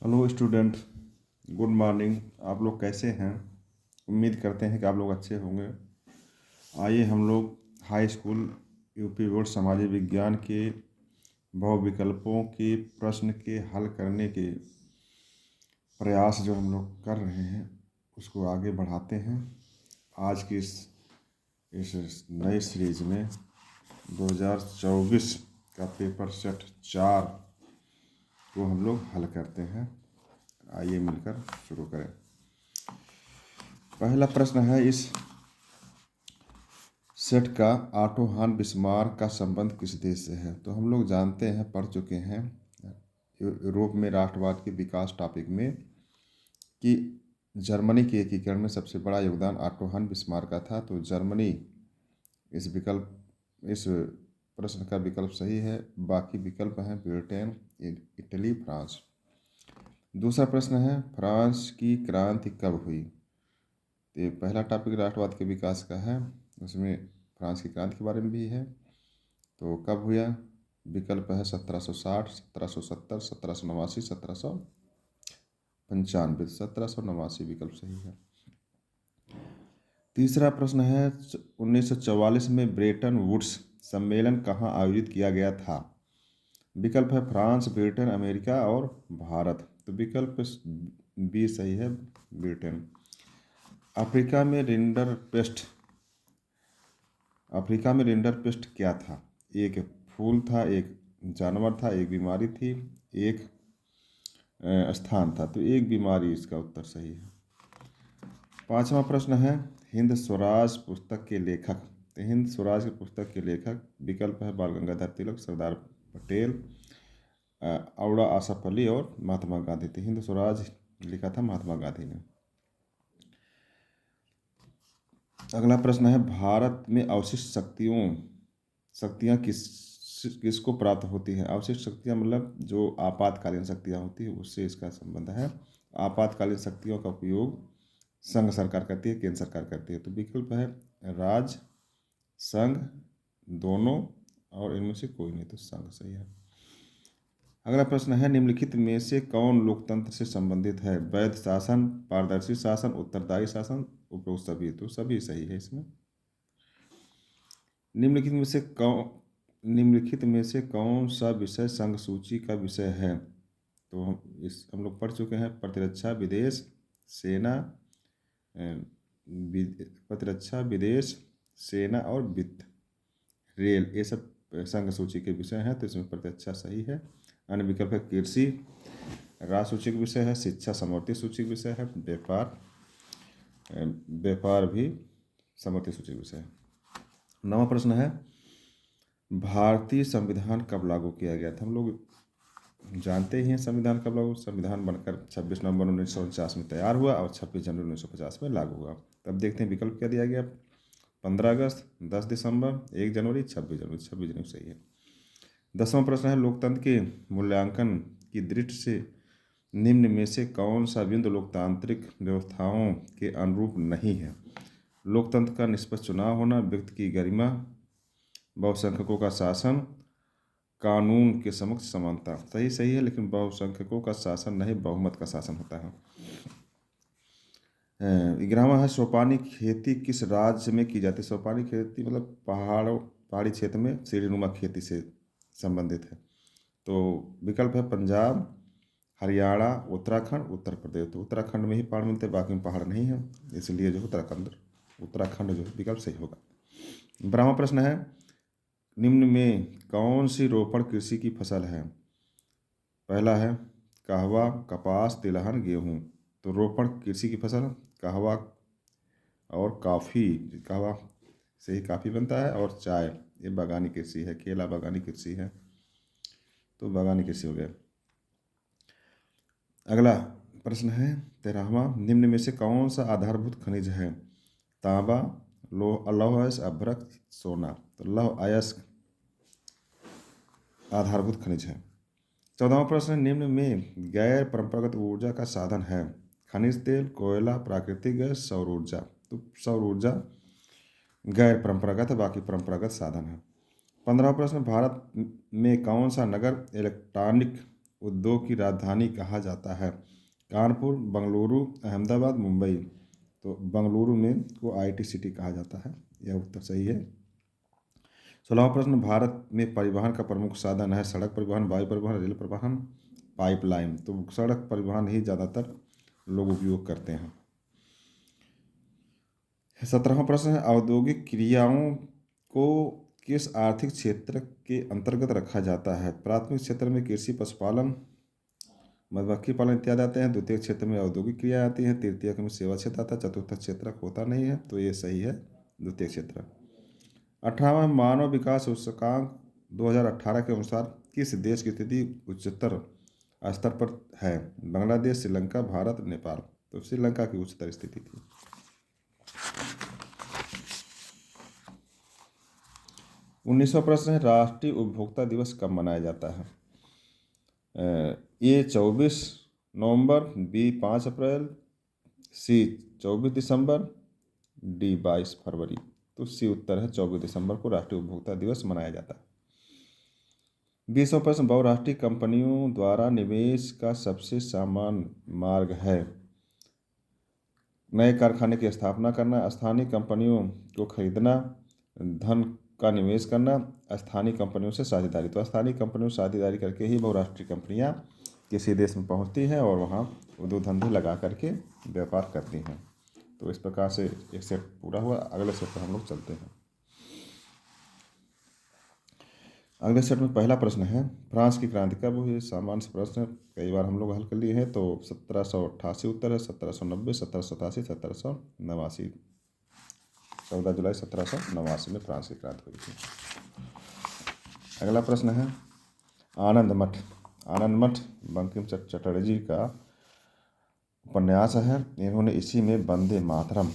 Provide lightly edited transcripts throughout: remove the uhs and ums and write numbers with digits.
Hello student. Good morning. आप लोग कैसे हैं? उम्मीद करते हैं कि आप लोग अच्छे होंगे। आइए हम लोग हाई स्कूल यूपी बोर्ड सामाजिक विज्ञान के बहुविकल्पों के प्रश्न के हल करने के प्रयास जो हम लोग कर रहे हैं उसको आगे बढ़ाते हैं। आज की इस नई सीरीज में 2024 का पेपर सेट 4 को हम लोग हल करते हैं। आइए मिलकर शुरू करें। पहला प्रश्न है इस सेट का ऑटो हान बिस्मार्क का संबंध किस देश से है? तो हम लोग जानते हैं, पढ़ चुके हैं यूरोप में राष्ट्रवाद के विकास टॉपिक में कि जर्मनी के एकीकरण में सबसे बड़ा योगदान ऑटो हान बिस्मार्क का था। तो जर्मनी इस प्रश्न का विकल्प सही है। बाकी विकल्प हैं ब्रिटेन, इटली, फ्रांस। दूसरा प्रश्न है फ्रांस की क्रांति कब हुई? तो ये पहला टॉपिक राष्ट्रवाद के विकास का है, उसमें फ्रांस की क्रांति के बारे में भी है। तो कब हुआ? विकल्प है 1760, 1770, 1789, 1795। 1789 विकल्प सही है। तीसरा प्रश्न है 1944 में ब्रेटन वुड्स सम्मेलन कहाँ आयोजित किया गया था? विकल्प है फ्रांस, ब्रिटेन, अमेरिका और भारत। तो विकल्प बी सही है, ब्रिटेन। अफ्रीका में रिंडरपेस्ट क्या था? एक फूल था, एक जानवर था, एक बीमारी थी, एक स्थान था। तो एक बीमारी इसका उत्तर सही है। पांचवा प्रश्न है हिंद स्वराज पुस्तक के लेखक। तो हिंद स्वराज की पुस्तक के लेखक विकल्प है बाल गंगाधर तिलक, सरदार पटेल, औड़ा आसफ अली और महात्मा गांधी। थी हिंद स्वराज लिखा था महात्मा गांधी ने। अगला प्रश्न है भारत में अवशिष्ट शक्तियाँ किसको प्राप्त होती हैं? अवशिष्ट शक्तियाँ मतलब जो आपातकालीन शक्तियाँ होती है, उससे इसका संबंध है। आपातकालीन शक्तियों का उपयोग संघ सरकार करती है, केंद्र सरकार करती है। तो विकल्प है राज्य, संघ, दोनों और इनमें से कोई नहीं। तो संघ सही है। अगला प्रश्न है निम्नलिखित में से कौन लोकतंत्र से संबंधित है? वैध शासन, पारदर्शी शासन, उत्तरदायी शासन, उपरोक्त सभी। तो सभी सही है इसमें। निम्नलिखित में से कौन सा विषय संघ सूची का विषय है? तो हम लोग पढ़ चुके हैं प्रतिरक्षा, विदेश, सेना, प्रतिरक्षा, विदेश, सेना और वित्त, रेल, ये सब संघ सूची के विषय हैं। तो इसमें प्रतिरक्षा सही है। अन्य विकल्प है कृषि राज्य सूची का विषय है, शिक्षा समवर्ती सूची का विषय है, व्यापार भी समवर्ती सूची का विषय है। नवा प्रश्न है भारतीय संविधान कब लागू किया गया था? हम लोग जानते ही हैं संविधान कब लागू। संविधान बनकर 26 नवंबर 1949 में तैयार हुआ और 26 जनवरी 1950 में लागू हुआ। तब देखते हैं विकल्प क्या दिया गया। 15 अगस्त, 10 दिसंबर, 1 जनवरी, 26 जनवरी। 26 जनवरी सही है। 10वां प्रश्न है लोकतंत्र के मूल्यांकन की दृष्टि से निम्न में से कौन सा बिंदु लोकतांत्रिक व्यवस्थाओं के अनुरूप नहीं है? लोकतंत्र का निष्पक्ष चुनाव होना, व्यक्ति की गरिमा, बहुसंख्यकों का शासन, कानून के समक्ष समानता। सही है, लेकिन बहुसंख्यकों का शासन नहीं, बहुमत का शासन होता है। 11वां है सोपानी खेती किस राज्य में की जाती है? सोपानी खेती मतलब पहाड़ी क्षेत्र में सीढ़ीनुमा खेती से संबंधित है। तो विकल्प है पंजाब, हरियाणा, उत्तराखंड, उत्तर प्रदेश। तो उत्तराखंड में ही पहाड़ मिलते हैं, बाकी में पहाड़ नहीं है, इसलिए जो उत्तराखंड जो है विकल्प सही होगा। 12वां प्रश्न है निम्न में कौन सी रोपण कृषि की फसल है? पहला है कहवा, कपास, तिलहन, गेहूँ। तो रोपण कृषि की फसल कहवा और कॉफ़ी। कहवा से ही काफ़ी बनता है, और चाय ये बागानी कृषि है, केला बागानी कृषि है। तो बागानी कृषि हो गया। अगला प्रश्न है 13वां निम्न में से कौन सा आधारभूत खनिज है? तांबा, लौह अयस्क, अभ्रक, सोना। तो लौह अयस्क आधारभूत खनिज है। 14वां प्रश्न निम्न में गैर परंपरागत ऊर्जा का साधन है? खनिज तेल, कोयला, प्राकृतिक गैस, सौर ऊर्जा। तो सौर ऊर्जा गैर परंपरागत है, बाकी परंपरागत साधन है। 15वां प्रश्न भारत में कौन सा नगर इलेक्ट्रॉनिक उद्योग की राजधानी कहा जाता है? कानपुर, बेंगलुरु, अहमदाबाद, मुंबई। तो बेंगलुरु में को आईटी सिटी कहा जाता है। यह उत्तर सही है। 16वां प्रश्न, भारत में परिवहन का प्रमुख साधन है? सड़क परिवहन, वायु परिवहन, रेल परिवहन, पाइपलाइन। तो सड़क परिवहन ही ज़्यादातर लोग उपयोग करते हैं। 17वां प्रश्न है, औद्योगिक क्रियाओं को किस आर्थिक क्षेत्र के अंतर्गत रखा जाता है? प्राथमिक क्षेत्र में कृषि, पशुपालन, मधुमक्खी पालन इत्यादि आते हैं। द्वितीय क्षेत्र में औद्योगिक क्रिया आती है। तृतीयक में सेवा क्षेत्र आता है। चतुर्थ क्षेत्र होता नहीं है, तो ये सही है द्वितीय क्षेत्र। 18वां, मानव विकास सूचकांक 2018 के अनुसार किस देश की स्थिति उच्चतर स्तर पर है? बांग्लादेश, श्रीलंका, भारत, नेपाल। तो श्रीलंका की उच्चतर स्थिति थी। 19वां प्रश्न है, राष्ट्रीय उपभोक्ता दिवस कब मनाया जाता है? ए 24 नवंबर, बी 5 अप्रैल, सी 24 दिसंबर, डी 22 फरवरी। तो सी उत्तर है, 24 दिसंबर को राष्ट्रीय उपभोक्ता दिवस मनाया जाता है। 20वां प्रश्न, बहुराष्ट्रीय कंपनियों द्वारा निवेश का सबसे सामान्य मार्ग है? नए कारखाने की स्थापना करना, स्थानीय कंपनियों को खरीदना, धन का निवेश करना, स्थानीय कंपनियों से साझेदारी। तो स्थानीय कंपनियों से साझेदारी करके ही बहुराष्ट्रीय कंपनियां किसी देश में पहुंचती हैं और वहां उद्योग धंधे लगा करके व्यापार करती हैं। तो इस प्रकार से एक सेट पूरा हुआ। अगले सेट पर हम लोग चलते हैं। अगले सेट में पहला प्रश्न है, फ्रांस की क्रांति कब हुई? सामान्य से प्रश्न कई बार हम लोग हल कर लिए हैं। तो 1788 उत्तर है, 1790, 1787, 1789। 14 जुलाई 1789 में फ्रांस की क्रांति हुई थी। अगला प्रश्न है, आनंद मठ। आनंद मठ बंकिम चटर्जी का उपन्यास है। इन्होंने इसी में वंदे मातरम,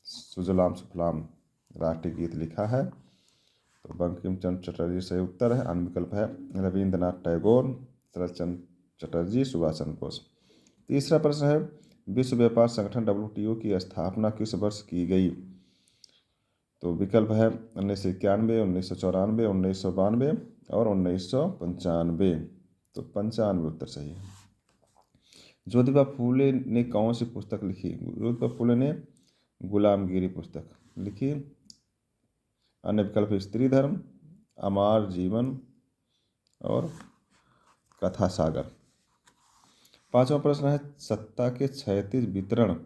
सुजलाम सुफलाम राष्ट्रीय गीत लिखा है। तो बंकिम चंद्र चटर्जी सही उत्तर है। अन्य विकल्प है रविंद्रनाथ टैगोर, शरद चंद्र चटर्जी, सुभाष चंद्र बोस। तीसरा प्रश्न है, विश्व व्यापार संगठन WTO की स्थापना किस वर्ष की गई? तो विकल्प है 1991, 1994, 1992 और 1995। तो 95 उत्तर सही है। ज्योतिबा फूले ने कौन सी पुस्तक लिखी? ज्योतिबा फूले ने गुलामगिरी पुस्तक लिखी। अन्य विकल्प स्त्री धर्म, अमर जीवन और कथा सागर। पांचवा प्रश्न है, सत्ता के क्षैतिज वितरण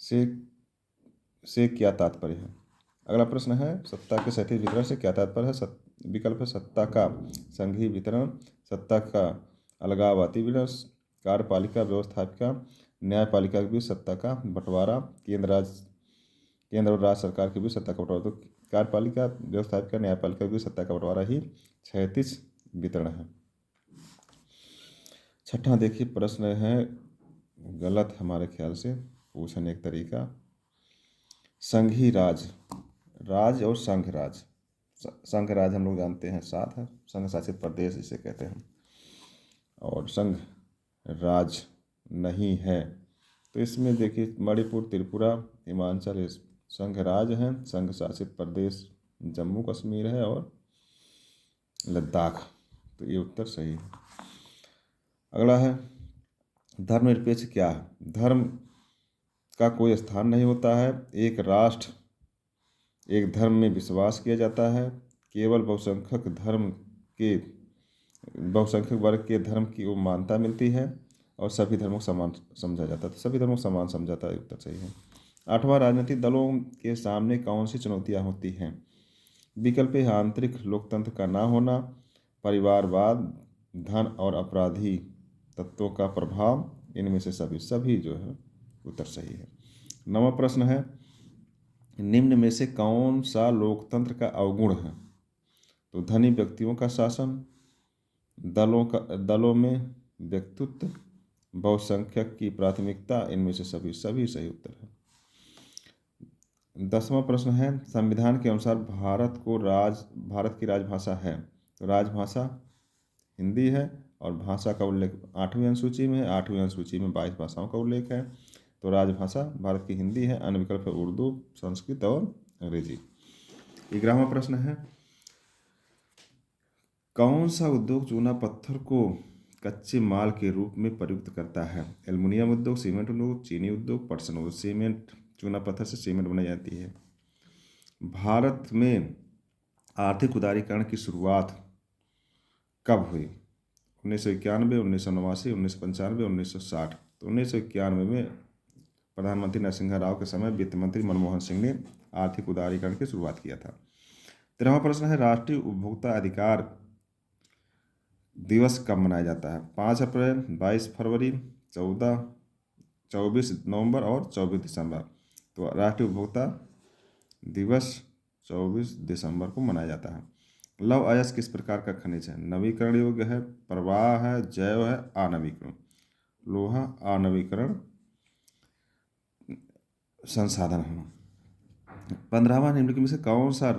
से क्या तात्पर्य है? अगला प्रश्न है, सत्ता के क्षैतिज वितरण से क्या तात्पर्य है? विकल्प है सत्ता का संघीय वितरण, सत्ता का अलगाववादी वितरण, कार्यपालिका व्यवस्थापिका, न्यायपालिका के बीच सत्ता का बंटवारा, केंद्र और राज्य सरकार के बीच सत्ता का बंटवारा। तो कार्यपालिका व्यवस्थापिका, न्यायपालिका के बीच सत्ता का बंटवारा ही क्षैतिज वितरण है। छठा देखिए प्रश्न है, गलत हमारे ख्याल से पूछने एक तरीका। संघी राज, राज और संघ राज। संघ राज हम लोग जानते हैं 7 है, संघ शासित प्रदेश जिसे कहते हैं, और संघ राज नहीं है। तो इसमें देखिए मणिपुर, त्रिपुरा, हिमाचल संघ राज हैं। संघ शासित प्रदेश जम्मू कश्मीर है और लद्दाख। तो ये उत्तर सही है। अगला है, धर्मनिरपेक्ष क्या है? धर्म का कोई स्थान नहीं होता है, एक राष्ट्र एक धर्म में विश्वास किया जाता है, केवल बहुसंख्यक वर्ग के धर्म की वो मान्यता मिलती है और सभी धर्मों को समान समझा जाता है। तो सभी धर्मों को समान समझाता है, उत्तर सही है। 8वां, राजनीतिक दलों के सामने कौन सी चुनौतियाँ होती हैं? विकल्प है आंतरिक लोकतंत्र का ना होना, परिवारवाद, धन और अपराधी तत्वों का प्रभाव, इनमें से सभी जो है उत्तर सही है। 9वां प्रश्न है, निम्न में से कौन सा लोकतंत्र का अवगुण है? तो धनी व्यक्तियों का शासन, दलों में व्यक्तित्व, बहुसंख्यक की प्राथमिकता, इनमें से सभी सही उत्तर है। 10वां प्रश्न है, संविधान के अनुसार भारत की राजभाषा है? तो राजभाषा हिंदी है और भाषा का उल्लेख 8वीं अनुसूची में है। 8वीं अनुसूची में 22 भाषाओं का उल्लेख है। तो राजभाषा भारत की हिंदी है। अन्य विकल्प है उर्दू, संस्कृत और अंग्रेजी। 11वां प्रश्न है, कौन सा उद्योग चूना पत्थर को कच्चे माल के रूप में प्रयुक्त करता है? एल्युमिनियम उद्योग, सीमेंट उद्योग, चीनी उद्योग, पटसन उद्योग। सीमेंट, चूना पत्थर से सीमेंट बनाई जाती है। भारत में आर्थिक उदारीकरण की शुरुआत कब हुई? 1991, 1989, 1995, 1960। तो 1991 में प्रधानमंत्री नरसिम्हा राव के समय वित्त मंत्री मनमोहन सिंह ने आर्थिक उदारीकरण की शुरुआत किया था। 13वां प्रश्न है, राष्ट्रीय उपभोक्ता अधिकार दिवस कब मनाया जाता है? 5 अप्रैल, 22 फरवरी, 24 नवंबर और 24 दिसंबर। तो राष्ट्रीय उपभोक्ता दिवस 24 दिसंबर को मनाया जाता है। लौह अयस्क किस प्रकार का खनिज है? नवीकरण योग्य है, प्रवाह है, जैव है, आणविकरण। लोहा आणविकरण संसाधन है। 15वां निम्नलिखित में से कौन सा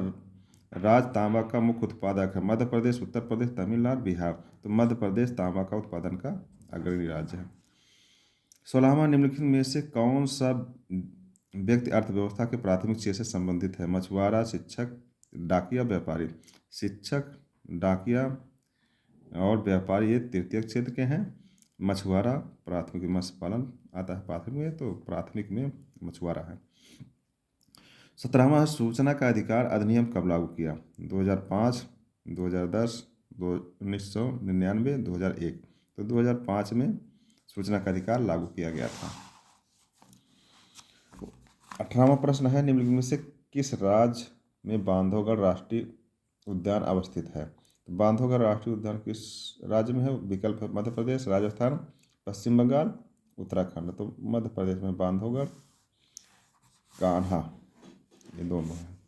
राज्य तांबा का मुख्य उत्पादक है? मध्य प्रदेश, उत्तर प्रदेश, तमिलनाडु, बिहार। तो मध्य प्रदेश तांबा का उत्पादन का अग्रणी राज्य है। 16वां निम्नलिखित में से कौन सा व्यक्ति अर्थव्यवस्था के प्राथमिक क्षेत्र से संबंधित है? मछुआरा, शिक्षक, डाकिया, व्यापारी। शिक्षक, डाकिया और व्यापारी ये तृतीय क्षेत्र के हैं। मछुआरा प्राथमिक, मत्स्य पालन आता है प्राथमिक में, तो प्राथमिक में मछुआरा है। 17वां सूचना का अधिकार अधिनियम कब लागू किया? 2005, 2010, 1999, 2001। तो 2005 में सूचना का अधिकार लागू किया गया था। 18वां प्रश्न है, निम्नलिखित में से किस राज्य में बांधवगढ़ राष्ट्रीय उद्यान अवस्थित है? तो बांधवगढ़ राष्ट्रीय उद्यान किस राज्य में है? विकल्प है मध्य प्रदेश, राजस्थान, पश्चिम बंगाल, उत्तराखंड। तो मध्य प्रदेश में बांधवगढ़, कान्हा, ये दोनों हैं।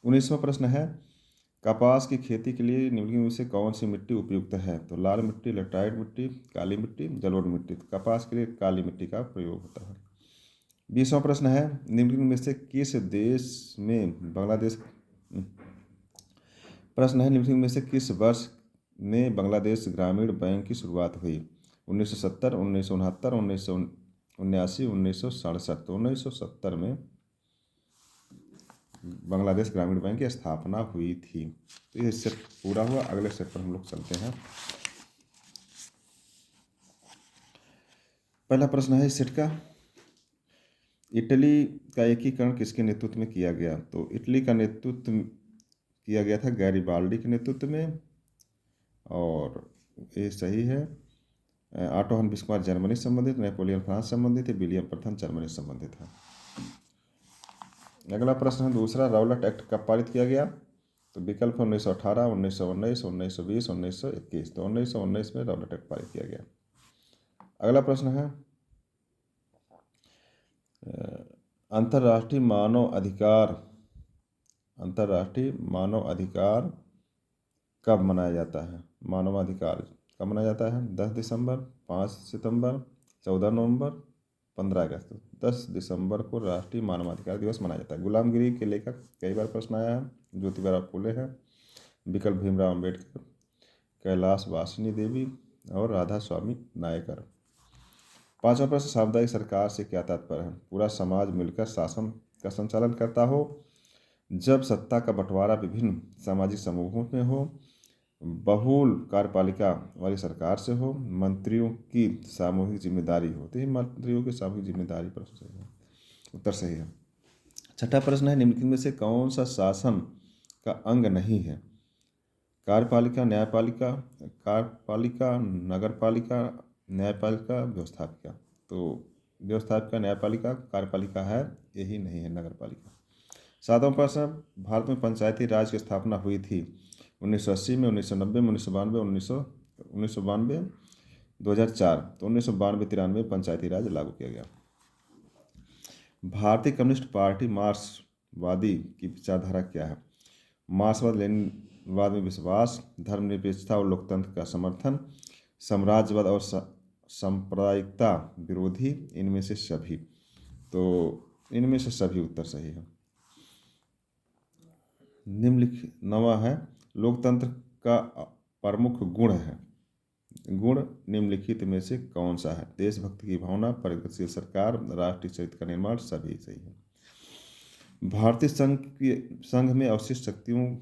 19वां प्रश्न है, कपास की खेती के लिए निम्नलिखित में से कौन सी मिट्टी उपयुक्त है? तो लाल मिट्टी, लेटराइट मिट्टी, काली मिट्टी, जलोढ़ मिट्टी। तो कपास के लिए काली मिट्टी का प्रयोग होता है। 20वां प्रश्न है, निम्नलिखित में से किस देश में बांग्लादेश प्रश्न है, निम्नलिखित में से किस वर्ष में बांग्लादेश ग्रामीण बैंक की शुरुआत हुई? 1970, 1969, 1979, 1967। तो 1970 में बांग्लादेश ग्रामीण बैंक की स्थापना हुई थी। तो ये सेट पूरा हुआ। अगले सेट पर हम लोग चलते हैं। पहला प्रश्न है इस सेट का, इटली का एकीकरण किसके नेतृत्व में किया गया? तो इटली का नेतृत्व किया गया था गैरिबाल्डी के नेतृत्व में, और ये सही है। ऑटो हन बिस्मार्क जर्मनी से संबंधित, नेपोलियन फ्रांस से संबंधित है, विलियम प्रथम जर्मनी से संबंधित है। अगला प्रश्न है दूसरा, राउलेट एक्ट कब पारित किया गया? तो विकल्प 1918, 1919, 1920, 1921। तो 1919 में राउलेट एक्ट पारित किया गया। अगला प्रश्न है, अंतर्राष्ट्रीय मानव अधिकार कब मनाया जाता है? मानवाधिकार कब मनाया जाता है? 10 दिसंबर, 5 सितंबर, 14 नवंबर, 15 अगस्त। 10 दिसंबर को राष्ट्रीय मानवाधिकार दिवस मनाया जाता है। गुलामगिरी के लेखक कई बार प्रश्न आया है, ज्योतिबा फुले हैं। विकल्प भीमराव अम्बेडकर, कैलाश वासिनी देवी और राधा स्वामी नायकर। 5वां प्रश्न, सामुदायिक सरकार से क्या तात्पर्य है? पूरा समाज मिलकर शासन का संचालन करता हो, जब सत्ता का बंटवारा विभिन्न सामाजिक समूहों में हो, बहुल कार्यपालिका वाली सरकार से हो, मंत्रियों की सामूहिक जिम्मेदारी हो। तो ये मंत्रियों की सामूहिक जिम्मेदारी प्रश्न सही है, उत्तर सही है। 6ठा प्रश्न है, निम्नलिखित में से कौन सा शासन का अंग नहीं है? कार्यपालिका, न्यायपालिका, नगरपालिका, न्यायपालिका, व्यवस्थापिका। तो व्यवस्थापिका, न्यायपालिका, कार्यपालिका है, यही नहीं है नगरपालिका। 7वां प्रश्न, भारत में पंचायती राज की स्थापना हुई थी 1980 में, 1990 में, 1992, 2004। तो 1992-93 पंचायती राज लागू किया गया। भारतीय कम्युनिस्ट पार्टी मार्क्सवादी की विचारधारा क्या है? मार्क्सवाद लेनिनवाद में विश्वास, धर्मनिरपेक्षता और लोकतंत्र का समर्थन, साम्राज्यवाद और सांप्रदायिकता विरोधी, इनमें से सभी। तो इनमें से सभी उत्तर सही है। निम्नलिखित 9वां है, लोकतंत्र का प्रमुख गुण निम्नलिखित में से कौन सा है? देशभक्ति की भावना, प्रगतिशील सरकार, राष्ट्रीय चरित्र का निर्माण। सभी सही है। भारतीय संघ में अवशिष्ट शक्तियों